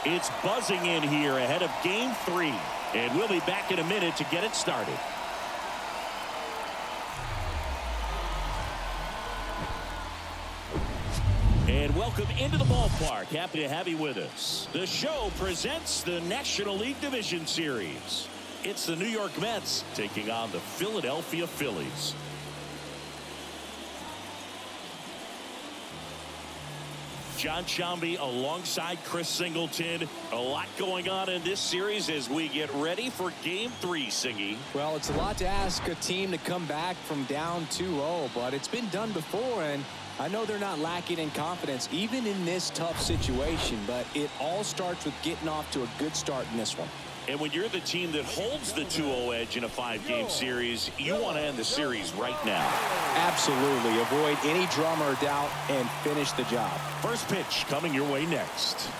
It's buzzing in here ahead of Game 3. And we'll be back in a minute to get it started. And welcome into the ballpark. Happy to have you with us. The show presents the National League Division Series. It's the New York Mets taking on the Philadelphia Phillies. John Sciambi alongside Chris Singleton. A lot going on in this series as we get ready for Game 3, Singy. Well, it's a lot to ask a team to come back from down 2-0, but it's been done before, and I know they're not lacking in confidence even in this tough situation, but it all starts with getting off to a good start in this one. And when you're the team that holds the 2-0 edge in a 5-game series, you want to end the series right now. Absolutely. Avoid any drama or doubt and finish the job. First pitch coming your way next.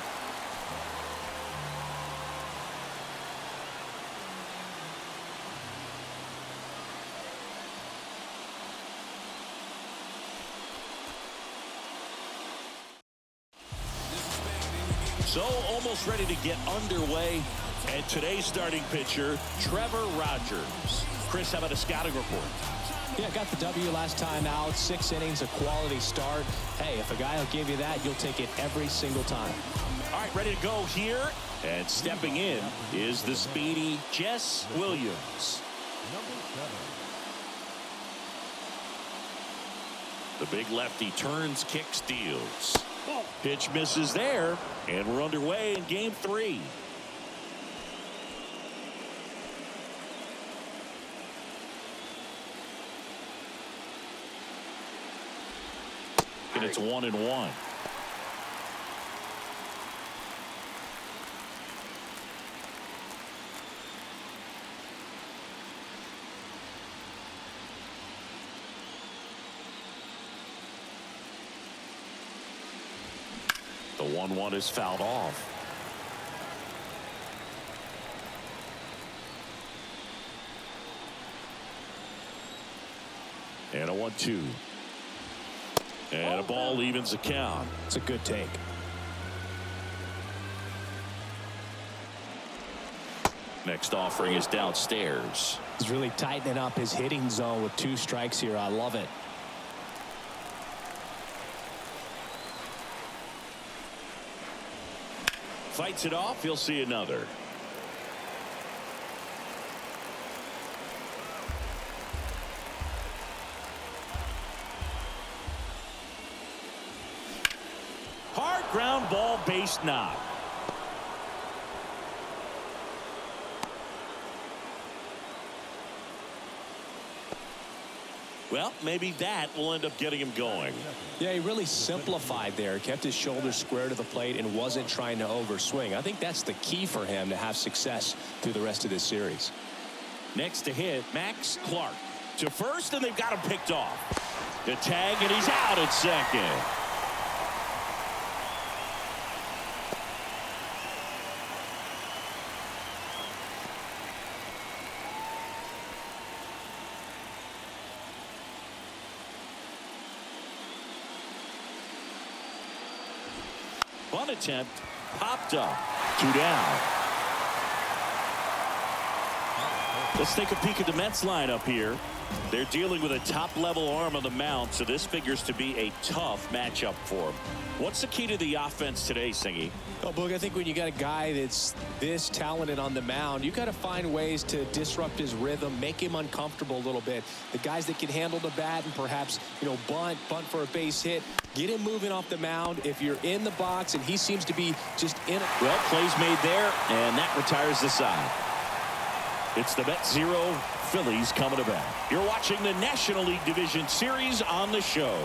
So almost ready to get underway. And today's starting pitcher, Trevor Rogers. Chris, how about a scouting report? Yeah, got the W last time out. 6 innings, a quality start. Hey, if a guy will give you that, you'll take it every single time. All right, ready to go here. And stepping in is the speedy Jess Williams. The big lefty turns, kicks, steals. Pitch misses there, and we're underway in Game 3. And it's 1-1. The 1-1 is fouled off. And a 1-2. And a ball evens the count. It's a good take. Next offering is downstairs. He's really tightening up his hitting zone with 2 strikes here. I love it. Fights it off. He'll see another. Hard ground ball, base knock. Well, maybe that will end up getting him going. Yeah, he really simplified there. Kept his shoulders square to the plate and wasn't trying to overswing. I think that's the key for him to have success through the rest of this series. Next to hit, Max Clark. To first, and they've got him picked off. The tag, and he's out at second. Bunt attempt popped up. 2 down. Let's take a peek at the Mets lineup here. They're dealing with a top-level arm on the mound, so this figures to be a tough matchup for them. What's the key to the offense today, Singy? Oh, Boog, I think when you got a guy that's this talented on the mound, you got to find ways to disrupt his rhythm, make him uncomfortable a little bit. The guys that can handle the bat and perhaps, bunt for a base hit, get him moving off the mound. If you're in the box and he seems to be just in it. Well, plays made there, and that retires the side. It's the Mets 0, Phillies coming to bat. You're watching the National League Division Series on the show.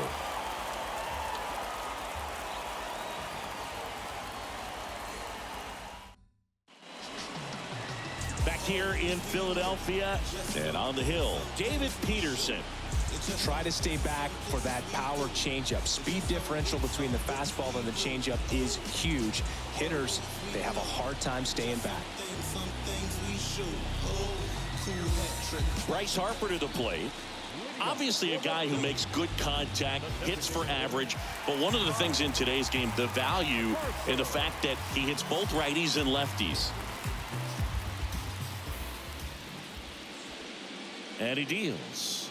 Back here in Philadelphia and on the hill, David Peterson. Try to stay back for that power changeup. Speed differential between the fastball and the changeup is huge. Hitters, they have a hard time staying back. Bryce Harper to the plate. Obviously a guy who makes good contact, hits for average, but one of the things in today's game, the value in the fact that he hits both righties and lefties. And he deals.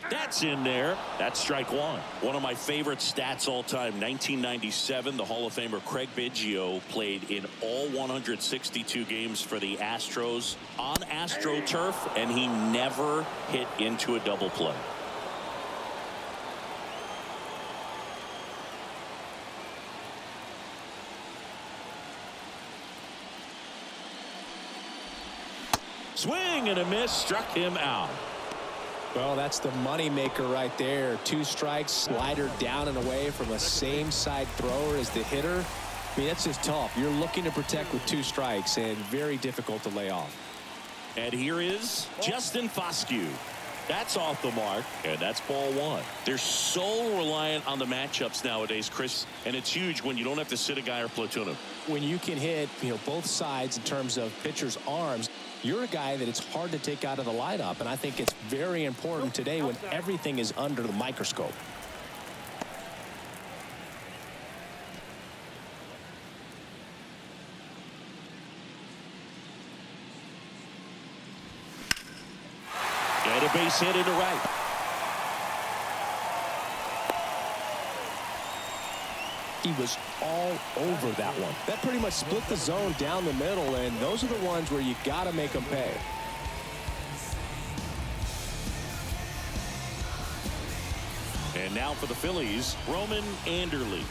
That's in there. That's strike one. One of my favorite stats all time, 1997, the Hall of Famer Craig Biggio played in all 162 games for the Astros on AstroTurf, and he never hit into a double play. Swing and a miss, struck him out. Well, that's the money maker right there. 2 strikes, slider down and away from a same side thrower as the hitter. I mean, that's just tough. You're looking to protect with 2 strikes and very difficult to lay off. And here is Justin Foscue. That's off the mark, and that's ball 1. They're so reliant on the matchups nowadays, Chris, and it's huge when you don't have to sit a guy or platoon him. When you can hit, both sides in terms of pitchers' arms, you're a guy that it's hard to take out of the lineup, and I think it's very important today when everything is under the microscope. And a base hit into right. He was all over that one. That pretty much split the zone down the middle, and those are the ones where you got to make them pay. And now for the Phillies, Roman Anderle.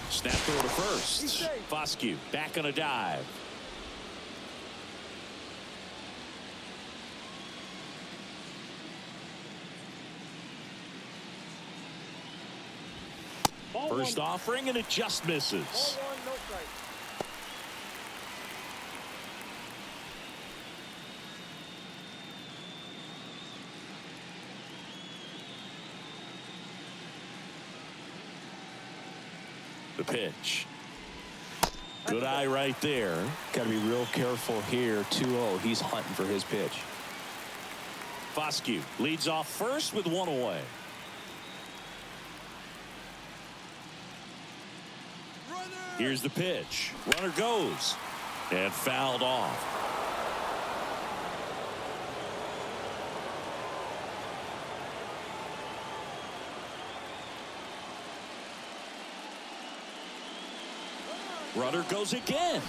Snap throw to first. Foscue back on a dive. First offering, and it just misses. The pitch. Good eye right there. Got to be real careful here. 2-0. He's hunting for his pitch. Foscue leads off first with 1 away. Here's the pitch. Runner goes. And fouled off. Runner goes again.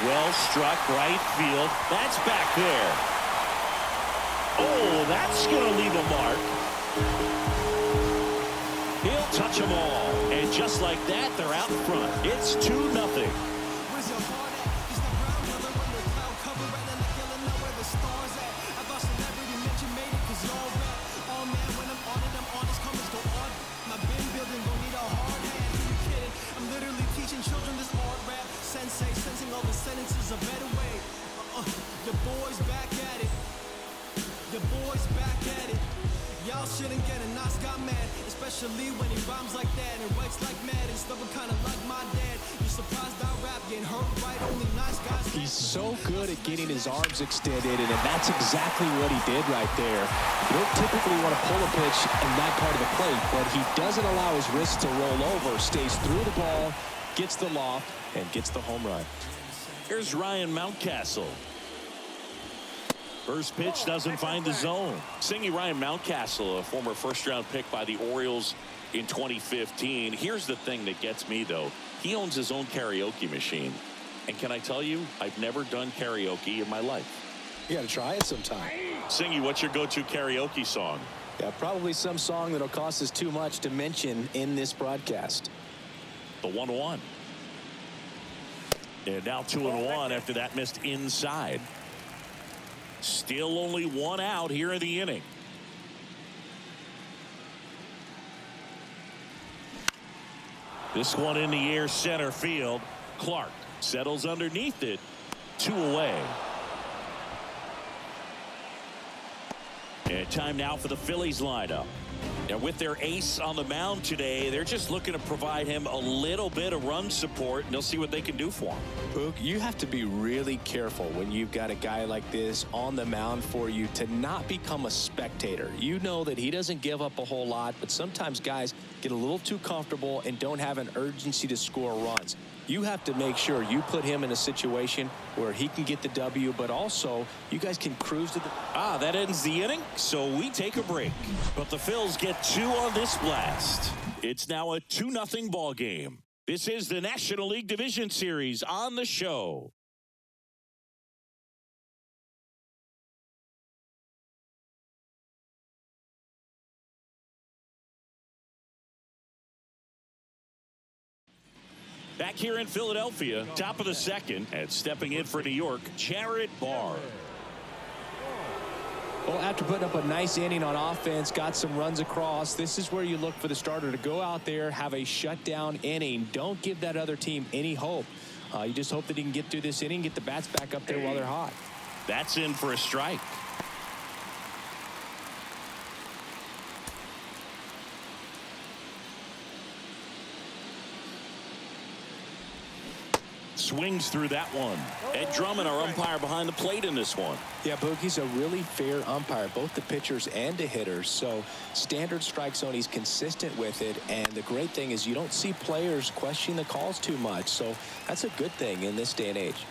Well struck right field. That's back there. Oh, that's going to leave a mark. He'll touch them all. And just like that, they're out in front. It's 2-0. Sensing all the sentences a better way. Your boys back at it. Your boys back at it. Y'all shouldn't get a Nas got mad, especially when he rhymes like that and writes like mad and stubborn, kind of like my dad. You're surprised I rap, getting hurt right, only nice guys. He's so good at getting his arms extended, and that's exactly what he did right there. You don't typically want to pull a pitch in that part of the plate, but he doesn't allow his wrist to roll over, stays through the ball, gets the loft, and gets the home run. Here's Ryan Mountcastle. First pitch doesn't find the zone. Singing Ryan Mountcastle, a former first-round pick by the Orioles in 2015. Here's the thing that gets me, though. He owns his own karaoke machine. And can I tell you, I've never done karaoke in my life. You got to try it sometime. Singy, what's your go-to karaoke song? Yeah, probably some song that'll cost us too much to mention in this broadcast. The 1-1. And now 2-1 after that missed inside. Still only 1 out here in the inning. This one in the air center field. Clark settles underneath it. 2 away. And time now for the Phillies lineup. And with their ace on the mound today, they're just looking to provide him a little bit of run support, and they'll see what they can do for him. Boog, you have to be really careful when you've got a guy like this on the mound for you to not become a spectator. You know that he doesn't give up a whole lot, but sometimes guys get a little too comfortable and don't have an urgency to score runs. You have to make sure you put him in a situation where he can get the W, but also you guys can cruise to the... That ends the inning, so we take a break. But the Phils get 2 on this blast. It's now a 2-0 ball game. This is the National League Division Series on the show. Back here in Philadelphia, top of the second, and stepping in for New York, Jared Barr. Well, after putting up a nice inning on offense, got some runs across, this is where you look for the starter to go out there, have a shutdown inning. Don't give that other team any hope. You just hope that he can get through this inning, get the bats back up there while they're hot. That's in for a strike. Swings through that one. Ed Drummond, our umpire behind the plate in this one. Yeah, Boog, he's a really fair umpire, both the pitchers and the hitters. So standard strike zone, he's consistent with it. And the great thing is you don't see players question the calls too much. So that's a good thing in this day and age.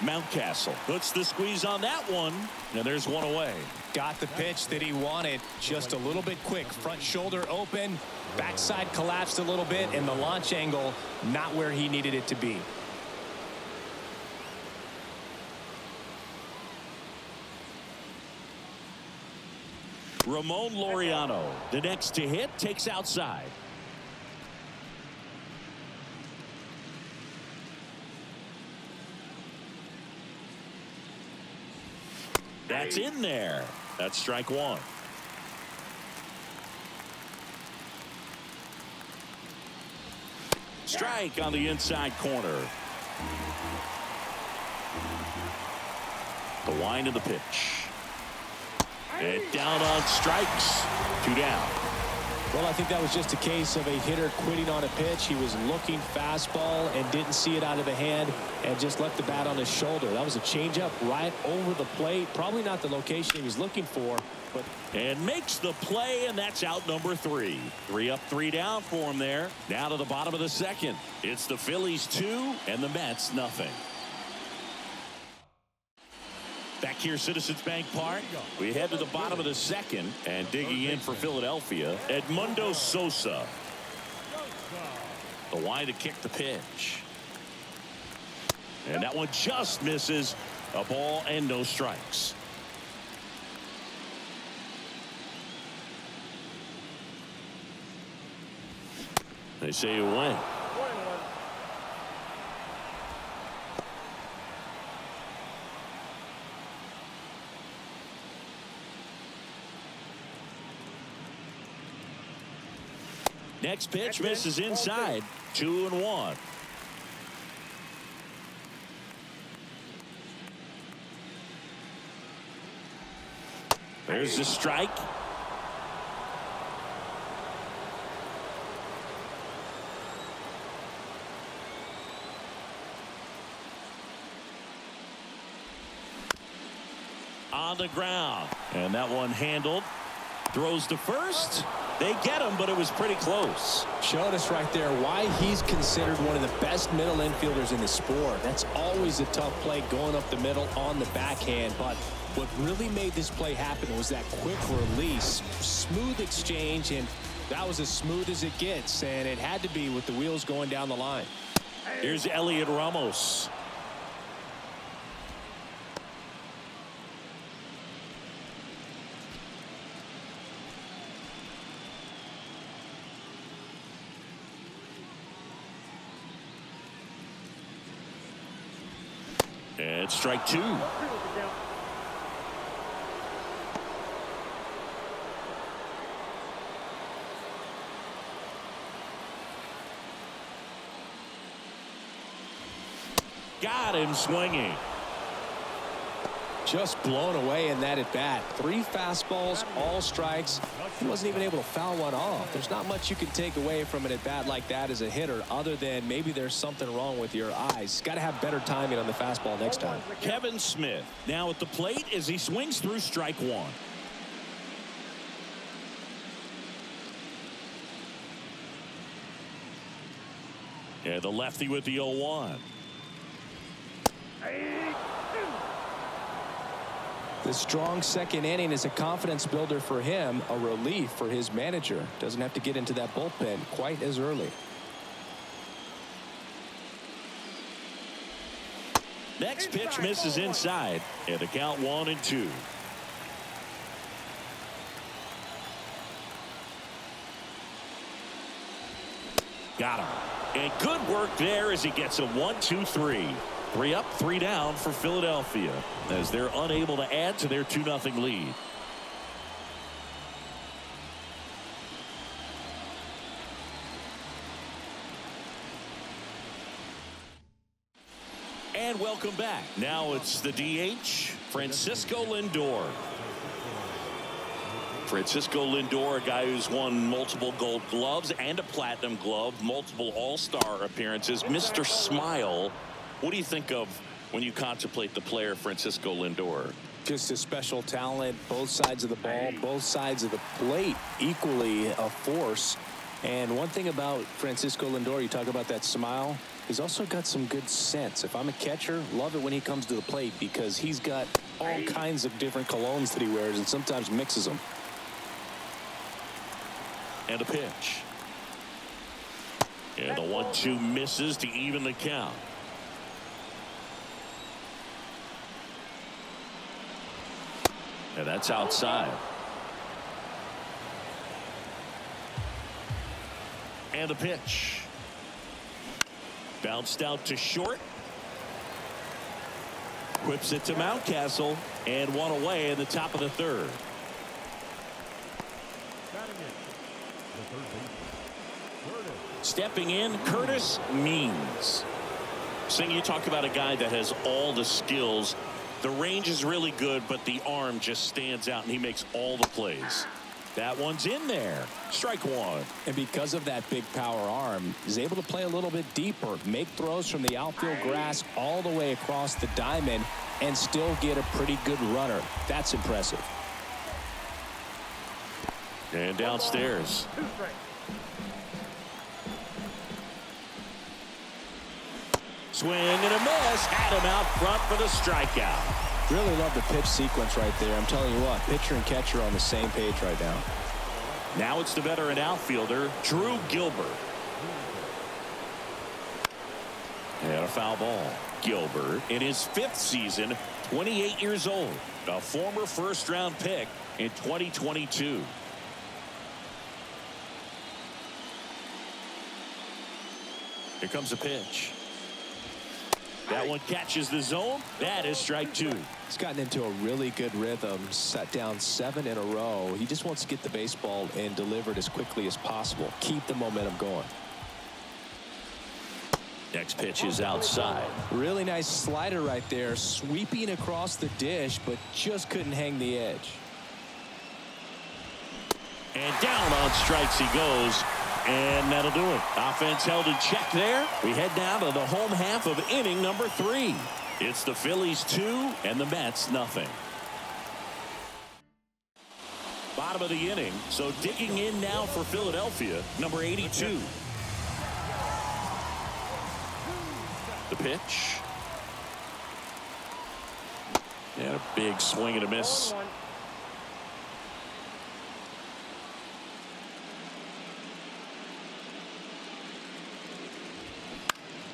Mountcastle puts the squeeze on that one. Now there's one away. Got the pitch that he wanted, just a little bit quick. Front shoulder open, backside collapsed a little bit, and the launch angle not where he needed it to be. Ramon Laureano, the next to hit, takes outside. That's in there. That's strike one. Strike on the inside corner. The wind of the pitch. And down on strikes. 2 down. Well, I think that was just a case of a hitter quitting on a pitch. He was looking fastball and didn't see it out of the hand and just left the bat on his shoulder. That was a changeup right over the plate. Probably not the location he was looking for. But and makes the play, and that's out number 3. 3 up, 3 down for him there. Now to the bottom of the second. It's the Phillies 2 and the Mets nothing. Back here, Citizens Bank Park. We head to the bottom of the second, and digging in for Philadelphia, Edmundo Sosa. The wind to kick the pitch. And that one just misses. A ball and no strikes. They say you win. Next pitch misses inside. 2-1. There's the strike. On the ground. And that one handled. Throws to first. They get him, but it was pretty close. Showed us right there why he's considered one of the best middle infielders in the sport. That's always a tough play going up the middle on the backhand. But what really made this play happen was that quick release, smooth exchange, and that was as smooth as it gets. And it had to be with the wheels going down the line. Here's Elliot Ramos. And strike 2. Got him swinging. just blown away in that at bat. 3 fastballs, all strikes. He wasn't even able to foul one off. There's not much you can take away from an at bat like that as a hitter, other than maybe there's something wrong with your eyes. Got to have better timing on the fastball next time. Kevin Smith now at the plate as he swings through strike 1. Yeah, the lefty with the 0-1. The strong second inning is a confidence builder for him, a relief for his manager. Doesn't have to get into that bullpen quite as early. Next pitch misses inside, and the count 1-2. Got him. And good work there as he gets a 1-2-3. 3 up, 3 down for Philadelphia as they're unable to add to their 2-0 lead. And welcome back. Now it's the DH, Francisco Lindor. Francisco Lindor, a guy who's won multiple Gold Gloves and a Platinum Glove, multiple All-Star appearances. Mr. Smile, what do you think of when you contemplate the player Francisco Lindor? Just a special talent, both sides of the ball, both sides of the plate, equally a force. And one thing about Francisco Lindor, you talk about that smile, he's also got some good sense. If I'm a catcher, love it when he comes to the plate because he's got all kinds of different colognes that he wears and sometimes mixes them. And a pitch. And the 1-2 misses to even the count. And that's outside. And a pitch. Bounced out to short. Whips it to Mountcastle. And 1 away in the top of the 3rd. Stepping in, Curtis Means. Singh, you talk about a guy that has all the skills. The range is really good, but the arm just stands out, and he makes all the plays. That one's in there. Strike 1. And because of that big power arm, he's able to play a little bit deeper, make throws from the outfield grass all the way across the diamond, and still get a pretty good runner. That's impressive. And downstairs. Swing and a miss. Had him out front for the strikeout. Really love the pitch sequence right there. I'm telling you what, pitcher and catcher are on the same page right now. Now it's the veteran outfielder, Drew Gilbert. And a foul ball. Gilbert, in his 5th season, 28 years old, a former first-round pick in 2022. Here comes a pitch. That one catches the zone. That is strike 2. He's gotten into a really good rhythm, set down 7 in a row. He just wants to get the baseball and deliver it as quickly as possible. Keep the momentum going. Next pitch is outside. Really nice slider right there, sweeping across the dish, but just couldn't hang the edge. And down on strikes he goes. And that'll do it. Offense held in check there. We head now to the home half of inning number 3. It's the Phillies 2 and the Mets nothing. Bottom of the inning. So digging in now for Philadelphia, number 82. The pitch. And a big swing and a miss.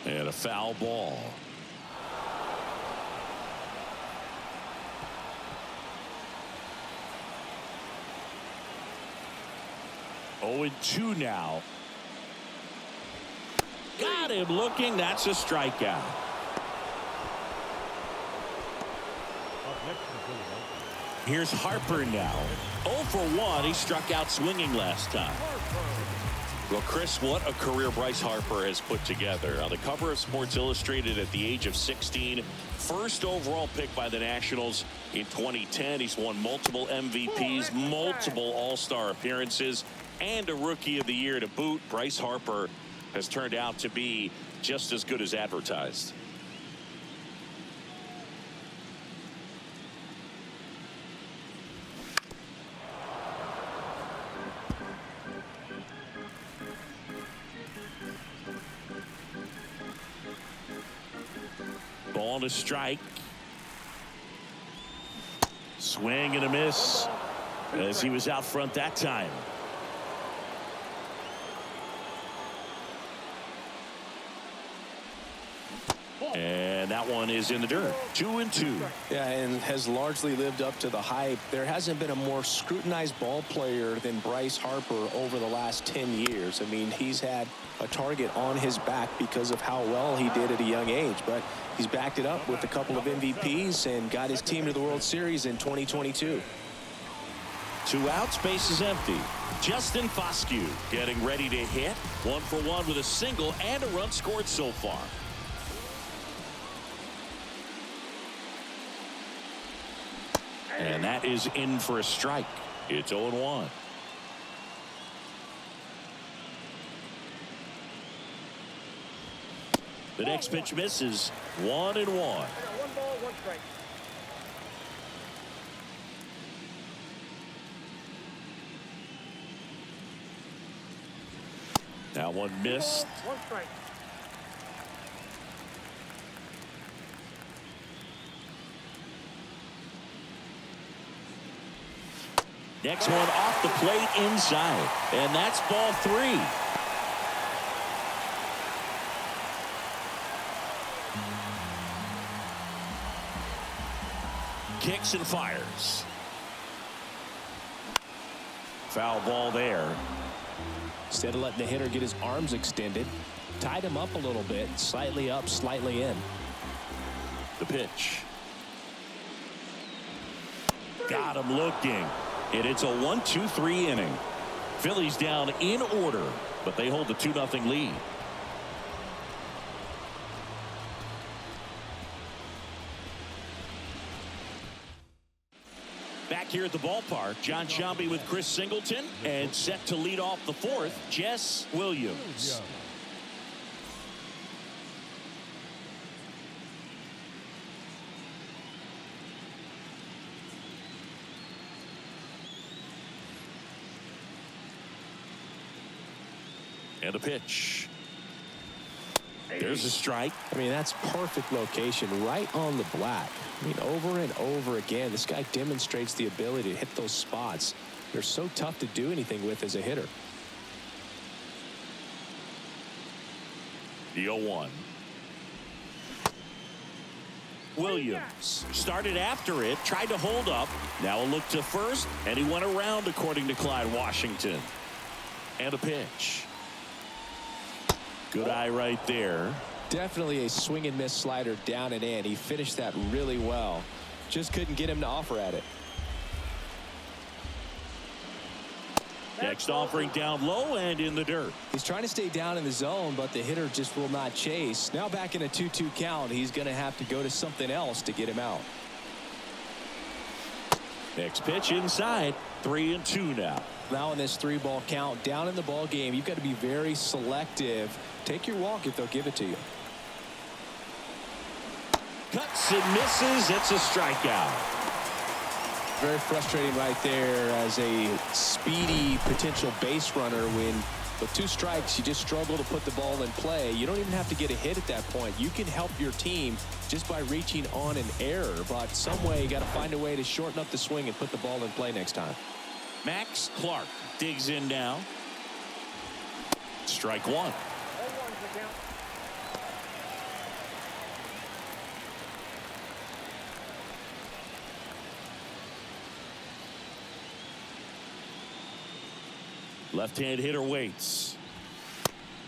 And a foul ball. Oh, and 2 now. Got him looking. That's a strikeout. Here's Harper now. 0 for 1. He struck out swinging last time. Well, Chris, what a career Bryce Harper has put together. On the cover of Sports Illustrated at the age of 16, first overall pick by the Nationals in 2010. He's won multiple MVPs, multiple All-Star appearances, and a Rookie of the Year to boot. Bryce Harper has turned out to be just as good as advertised. Ball to strike. Swing and a miss as he was out front that time. And that one is in the dirt. 2-2. Yeah, and has largely lived up to the hype. There hasn't been a more scrutinized ball player than Bryce Harper over the last 10 years. I mean, he's had a target on his back because of how well he did at a young age. But he's backed it up with a couple of MVPs and got his team to the World Series in 2022. 2 outs, base is empty. Justin Foscue getting ready to hit. 1 for 1 with a single and a run scored so far. And that is in for a strike. It's 0-1. The next pitch misses. 1-1. 1 ball, 1 strike. That one missed. 1 strike. Next one off the plate inside. And that's ball 3. Kicks and fires. Foul ball there. Instead of letting the hitter get his arms extended, tied him up a little bit, slightly up, slightly in. The pitch. Got him looking. And it's a 1-2-3 inning. Phillies down in order, but they hold the 2-0 lead. Back here at the ballpark, John Sciambi with Chris Singleton, and set to lead off the 4th, Jess Williams. And a pitch. There's a strike. I mean, that's perfect location, right on the black. I mean, over and over again, this guy demonstrates the ability to hit those spots. They're so tough to do anything with as a hitter. The 0-1. Williams started after it, tried to hold up. Now a look to first, and he went around, according to Clyde Washington. And a pitch. Good eye right there. Definitely a swing and miss slider down and in. He finished that really well. Just couldn't get him to offer at it. Next offering down low and in the dirt. He's trying to stay down in the zone, but the hitter just will not chase. Now back in a 2-2 count, he's going to have to go to something else to get him out. Next pitch inside. 3-2 now. Now in this 3-ball count, down in the ball game, you've got to be very selective. Take your walk if they'll give it to you. Cuts and misses. It's a strikeout. Very frustrating right there as a speedy potential base runner when with 2 strikes you just struggle to put the ball in play. You don't even have to get a hit at that point. You can help your team just by reaching on an error, but some way you got to find a way to shorten up the swing and put the ball in play next time. Max Clark digs in now. Strike 1. Left-hand hitter waits.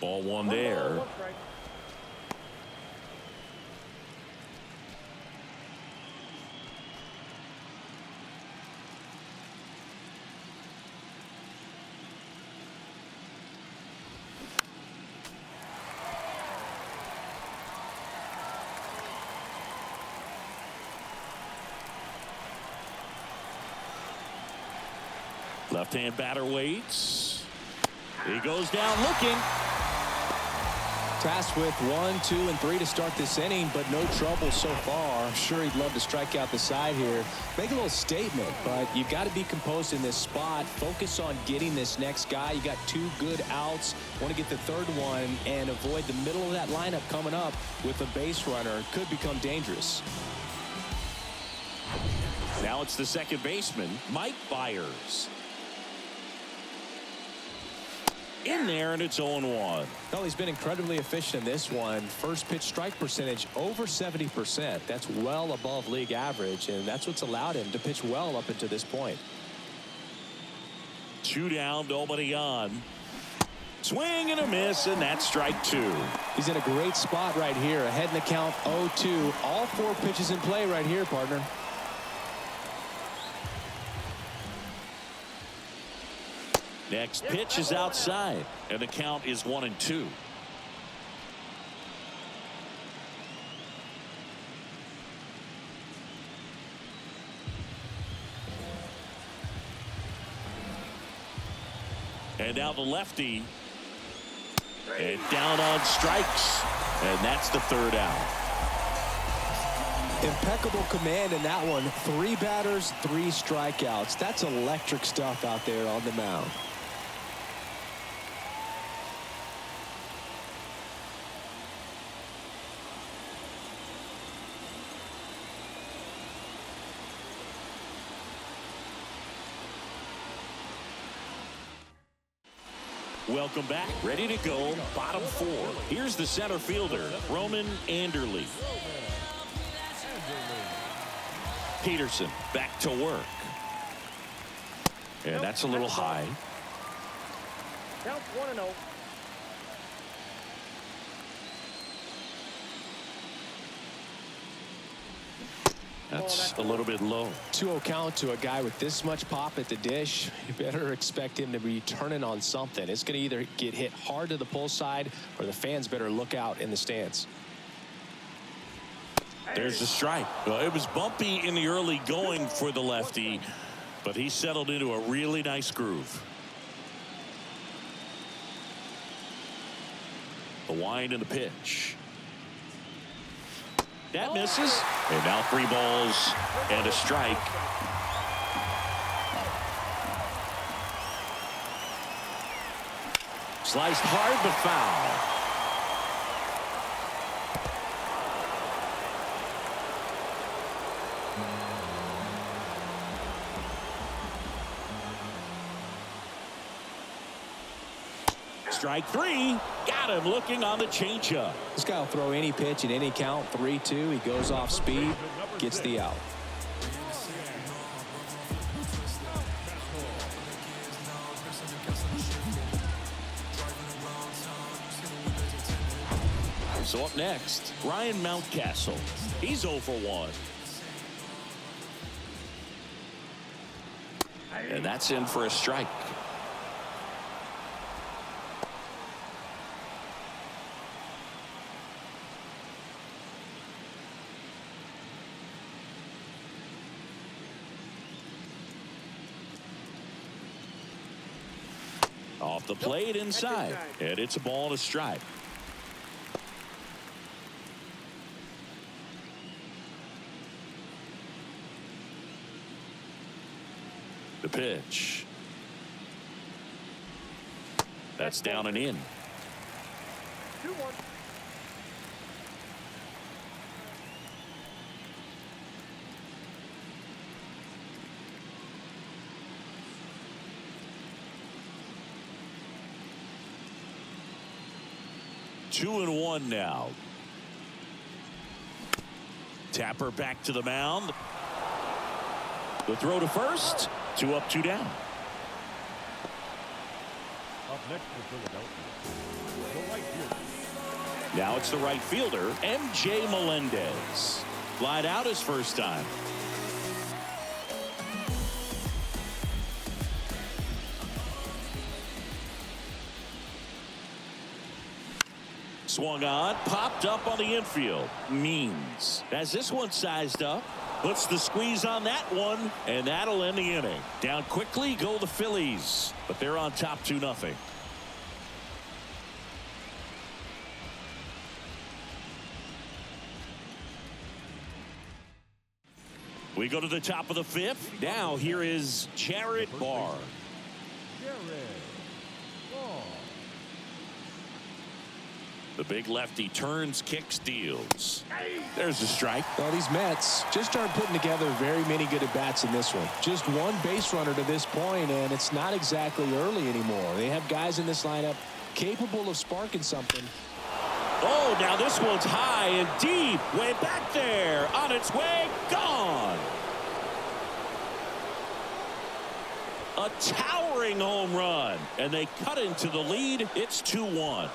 Ball 1 there. Left-hand batter waits. He goes down looking. Tasked with 1, 2, and 3 to start this inning, but no trouble so far. I'm sure he'd love to strike out the side here. Make a little statement, but you've got to be composed in this spot. Focus on getting this next guy. You got 2 good outs. Want to get the third one and avoid the middle of that lineup coming up with a base runner. Could become dangerous. Now it's the second baseman, Mike Byers. In there, and it's 0-1. Well, he's been incredibly efficient in this one. First pitch strike percentage over 70%. That's well above league average, and that's what's allowed him to pitch well up until this point. 2 down, nobody on. Swing and a miss, and that's strike 2. He's in a great spot right here. Ahead in the count 0-2. All 4 pitches in play right here, partner. Next pitch is outside, and the count is 1-2. And now the lefty. And down on strikes. And that's the third out. Impeccable command in that one. 3 batters, 3 strikeouts. That's electric stuff out there on the mound. Welcome back. Ready to go. Bottom 4. Here's the center fielder, Roman Anderle. Peterson back to work. And that's a little high. Count 1-0. That's a little bit low. 2-0 count to a guy with this much pop at the dish. You better expect him to be turning on something. It's going to either get hit hard to the pull side, or the fans better look out in the stands. There's the strike. Well, it was bumpy in the early going for the lefty, but he settled into a really nice groove. The wind and the pitch. That misses. And now 3 balls and a strike. Sliced hard but foul. Strike 3. Got him looking on the changeup. This guy will throw any pitch in any count. 3-2. He goes off speed, gets the out. So up next, Ryan Mountcastle. He's 0 for 1. And that's in for a strike. Off the plate inside, and it's a ball and a strike. The pitch. That's down and in. 2-1. Two and 1 now. Tapper back to the mound. The throw to first. 2 up, 2 down. Up next for Philadelphia, the right fielder. Now it's the right fielder, M.J. Melendez. Flied out his first time. Swung on, popped up on the infield. Means. As this one sized up. Puts the squeeze on that one, and that'll end the inning. Down quickly go the Phillies, but they're on top 2-0. We go to the top of the 5th. Now here is Jared Barr. The big lefty turns, kicks, deals. There's a strike. Well, these Mets just aren't putting together very many good at-bats in this one. Just one base runner to this point, and it's not exactly early anymore. They have guys in this lineup capable of sparking something. Oh, now this one's high and deep. Way back there. On its way. Gone. A towering home run. And they cut into the lead. It's 2-1.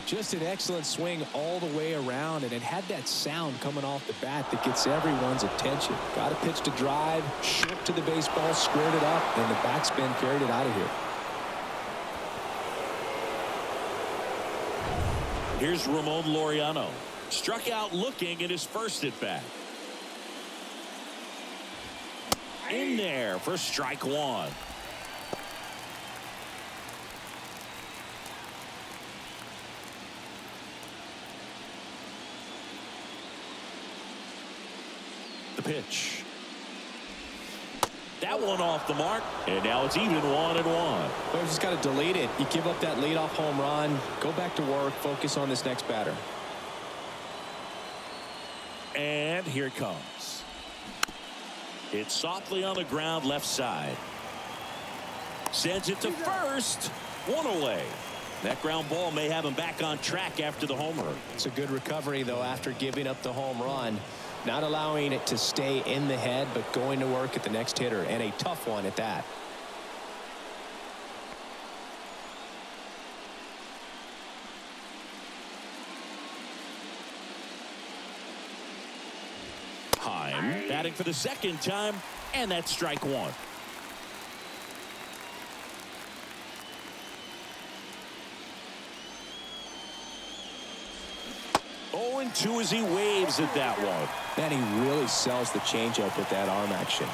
Just an excellent swing all the way around, and it had that sound coming off the bat that gets everyone's attention. Got a pitch to drive, shook to the baseball, squared it up, and the backspin carried it out of here. Here's Ramon Laureano. Struck out looking in his first at bat. In there for strike one. The pitch. That one off the mark, and now it's even 1-1. Well, you just got to delete it. You give up that leadoff home run, go back to work, focus on this next batter. And here it comes. It's softly on the ground, left side. Sends it to first. One away. That ground ball may have him back on track after the homer. It's a good recovery, though, after giving up the home run. Not allowing it to stay in the head, but going to work at the next hitter, and a tough one at that. Heim batting for the second time, and that's strike one. Oh, and 2 as he waves at that one. Man, he really sells the changeup with that arm action.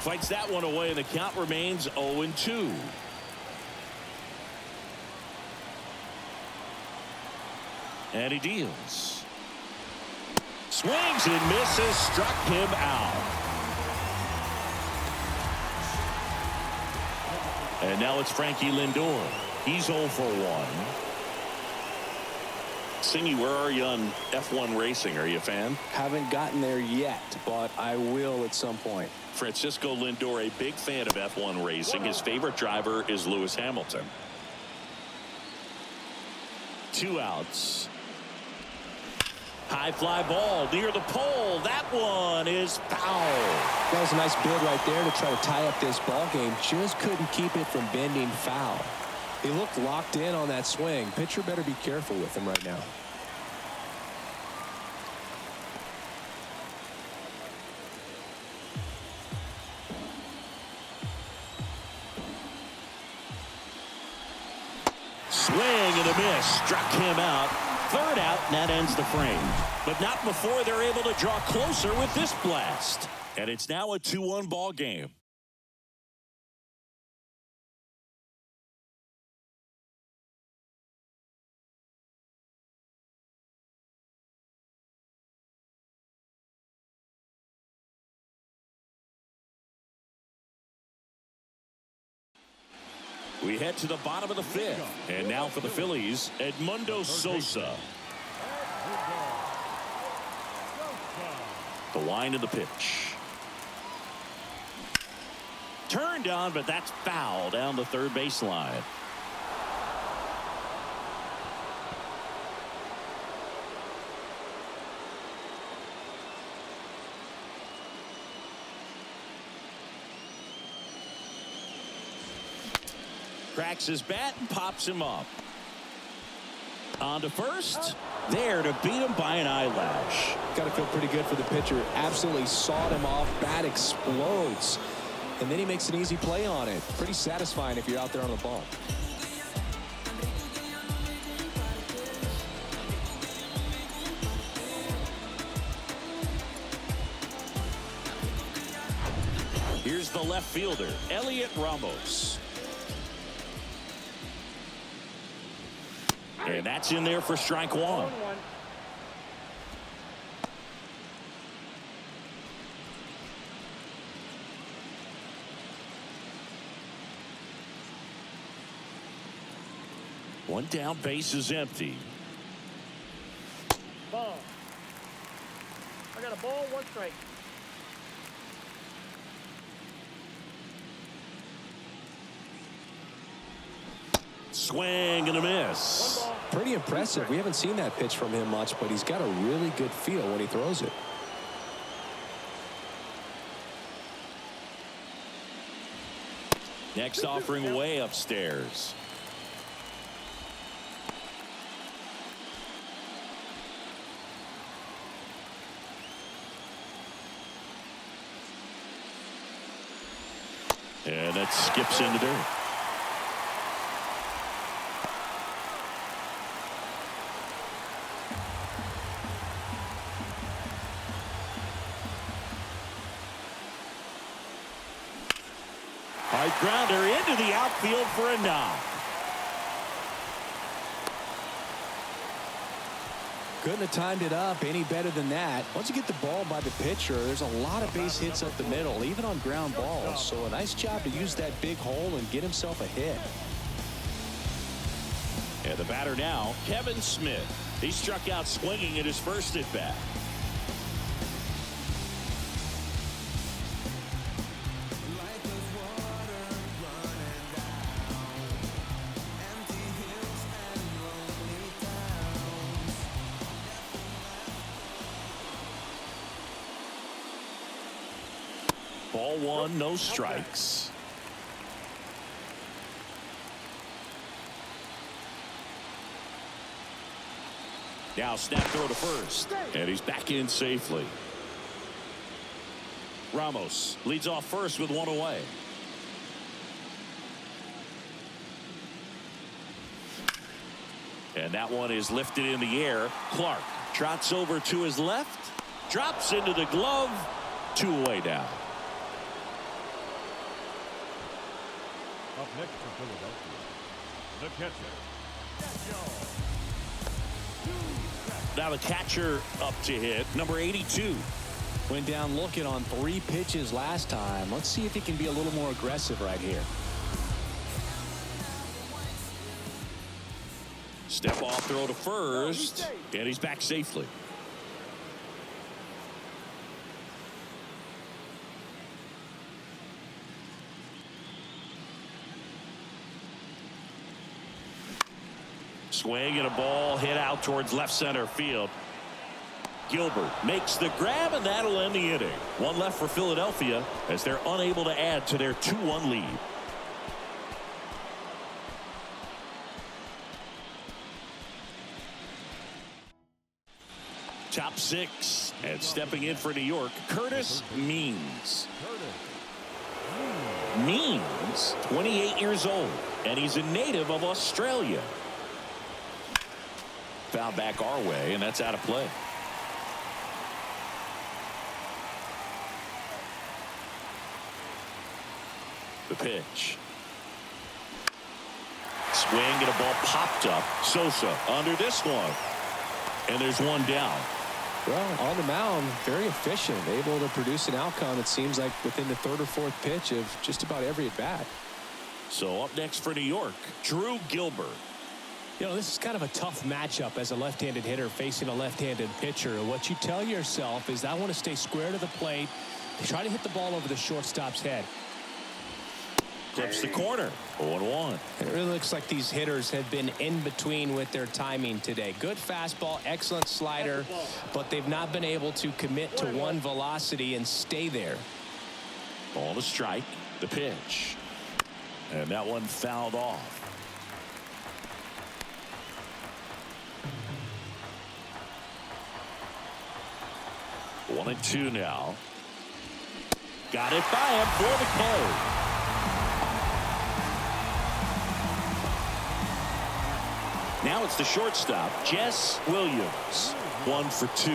Fights that one away, and the count remains 0-2. And he deals. Swings and misses, struck him out. And now it's Frankie Lindor. He's 0 for 1. Singy, where are you on F1 racing? Are you a fan? Haven't gotten there yet, but I will at some point. Francisco Lindor, a big fan of F1 racing. His favorite driver is Lewis Hamilton. 2 outs. High fly ball near the pole. That one is foul. That was a nice build right there to try to tie up this ball game. Just couldn't keep it from bending foul. He looked locked in on that swing. Pitcher better be careful with him right now. Swing and a miss. Struck him out. 3rd out, and that ends the frame. But not before they're able to draw closer with this blast. And it's now a 2-1 ball game. We head to the bottom of the 5th. And now for the Phillies, Edmundo Sosa. The line of the pitch. Turned on, but that's foul down the third baseline. Cracks his bat and pops him up. On to first. There to beat him by an eyelash. Got to feel pretty good for the pitcher. Absolutely sawed him off. Bat explodes. And then he makes an easy play on it. Pretty satisfying if you're out there on the ball. Here's the left fielder, Elliot Ramos. And that's in there for strike one. One down, base is empty. Ball. I got a ball, 1 strike. Swing and a miss. Pretty impressive. We haven't seen that pitch from him much, but he's got a really good feel when he throws it. Next offering way upstairs. And that skips into dirt. High grounder into the outfield for a knock. Couldn't have timed it up any better than that. Once you get the ball by the pitcher, there's a lot of base hits up the middle, even on ground balls. So a nice job to use that big hole and get himself a hit. And the batter now, Kevin Smith. He struck out swinging at his first at bat. Ball one, no strikes. Now snap throw to first. And he's back in safely. Ramos leads off first with one away. And that one is lifted in the air. Clark trots over to his left. Drops into the glove. 2 away now. Up next for Philadelphia, the catcher. Now the catcher up to hit, number 82. Went down looking on 3 pitches last time. Let's see if he can be a little more aggressive right here. Step off throw to first, and he's back safely. Swing and a ball hit out towards left center field. Gilbert makes the grab, and that'll end the inning. One left for Philadelphia as they're unable to add to their 2-1 lead. Top 6, and stepping in for New York, Curtis Means. Means, 28 years old, and he's a native of Australia. Foul back our way, and that's out of play. The pitch. Swing and a ball popped up. Sosa under this one. And there's one down. Well, on the mound, very efficient, able to produce an outcome, it seems like, within the 3rd or 4th pitch of just about every at bat. So up next for New York, Drew Gilbert. You know, this is kind of a tough matchup as a left-handed hitter facing a left-handed pitcher. What you tell yourself is, I want to stay square to the plate, try to hit the ball over the shortstop's head. Clips the corner. 0-1. And it really looks like these hitters have been in between with their timing today. Good fastball, excellent slider, but they've not been able to commit to one velocity and stay there. Ball to strike. The pitch. And that one fouled off. 1-2 now. Got it by him for the K. Now it's the shortstop, Jess Williams. 1 for 2.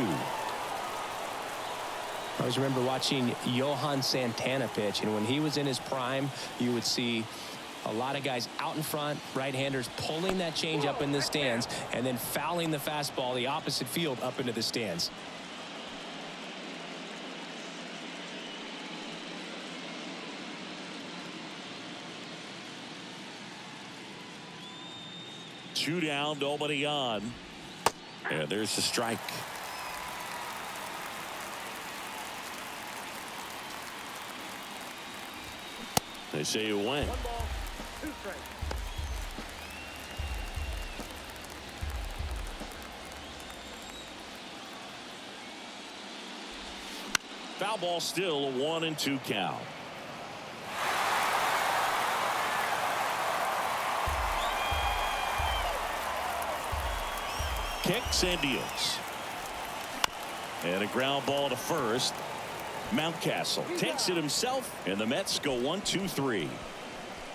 I always remember watching Johan Santana pitch, and when he was in his prime, you would see a lot of guys out in front, right-handers pulling that change up in the stands and then fouling the fastball the opposite field up into the stands. Two down, nobody on. And there's the strike. They say you win. 1 ball, 2 strikes. Foul ball still, a 1-2 count. Kicks and deals. And a ground ball to first. Mountcastle takes it himself, and the Mets go 1-2-3.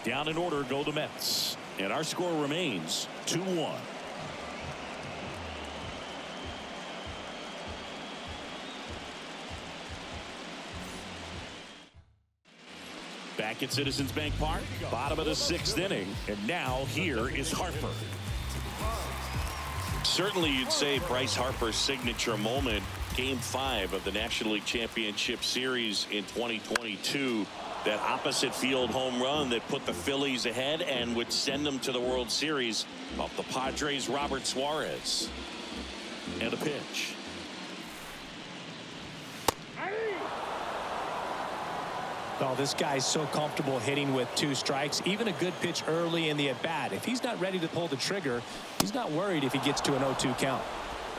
Down in order go the Mets, and our score remains 2-1. Back at Citizens Bank Park, bottom of the 6th inning, and now here is Harper. Certainly you'd say Bryce Harper's signature moment, Game 5 of the National League Championship Series in 2022, that opposite field home run that put the Phillies ahead and would send them to the World Series off the Padres' Robert Suarez. And a pitch. Oh, this guy's so comfortable hitting with 2 strikes. Even a good pitch early in the at-bat. If he's not ready to pull the trigger, he's not worried if he gets to an 0-2 count.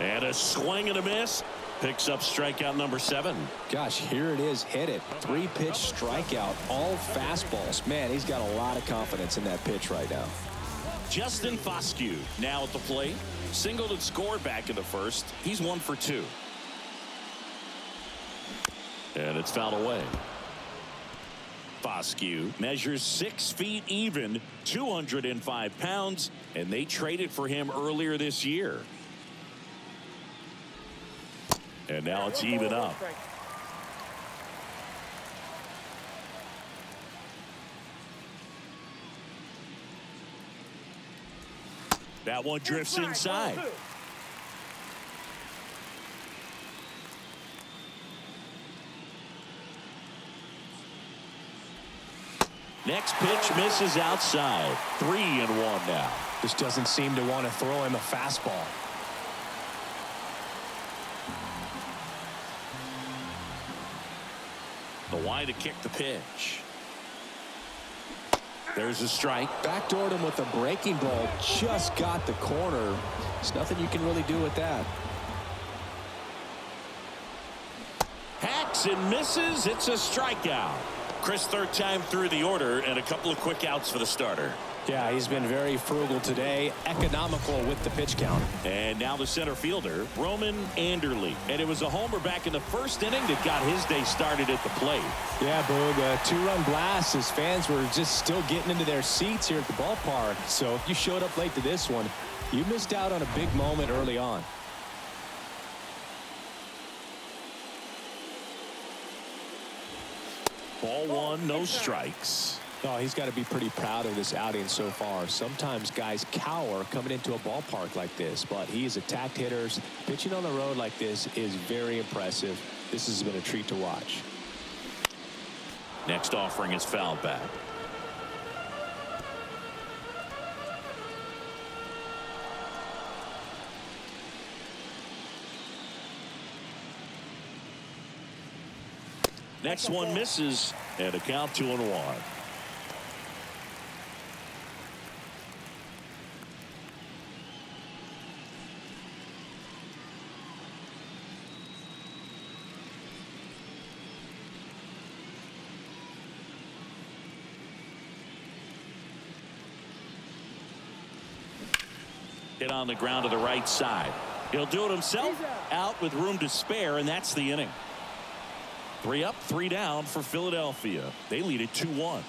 And a swing and a miss. Picks up strikeout number 7. Gosh, here it is. Hit it. 3-pitch strikeout. All fastballs. Man, he's got a lot of confidence in that pitch right now. Justin Foscue now at the plate. Singled and scored back in the first. He's 1 for 2. And it's fouled away. Foscue measures 6 feet even, 205 pounds, and they traded for him earlier this year. And now it's even up. That one drifts inside. Next pitch misses outside. 3-1 now. Just doesn't seem to want to throw him a fastball. The wide to kick the pitch. There's a strike. Backdoored him with a breaking ball. Just got the corner. There's nothing you can really do with that. Hacks and misses. It's a strikeout. Chris, 3rd time through the order, and a couple of quick outs for the starter. Yeah, he's been very frugal today, economical with the pitch count. And now the center fielder, Roman Anderle. And it was a homer back in the first inning that got his day started at the plate. Yeah, Boog, a 2-run blast. His fans were just still getting into their seats here at the ballpark. So if you showed up late to this one, you missed out on a big moment early on. Ball 1, no strikes. Oh, he's got to be pretty proud of this outing so far. Sometimes guys cower coming into a ballpark like this, but he has attacked hitters. Pitching on the road like this is very impressive. This has been a treat to watch. Next offering is fouled back. Next one misses, and a count 2-1. Hit on the ground to the right side. He'll do it himself, out with room to spare, and that's the inning. 3 up, 3 down for Philadelphia. They lead it 2-1.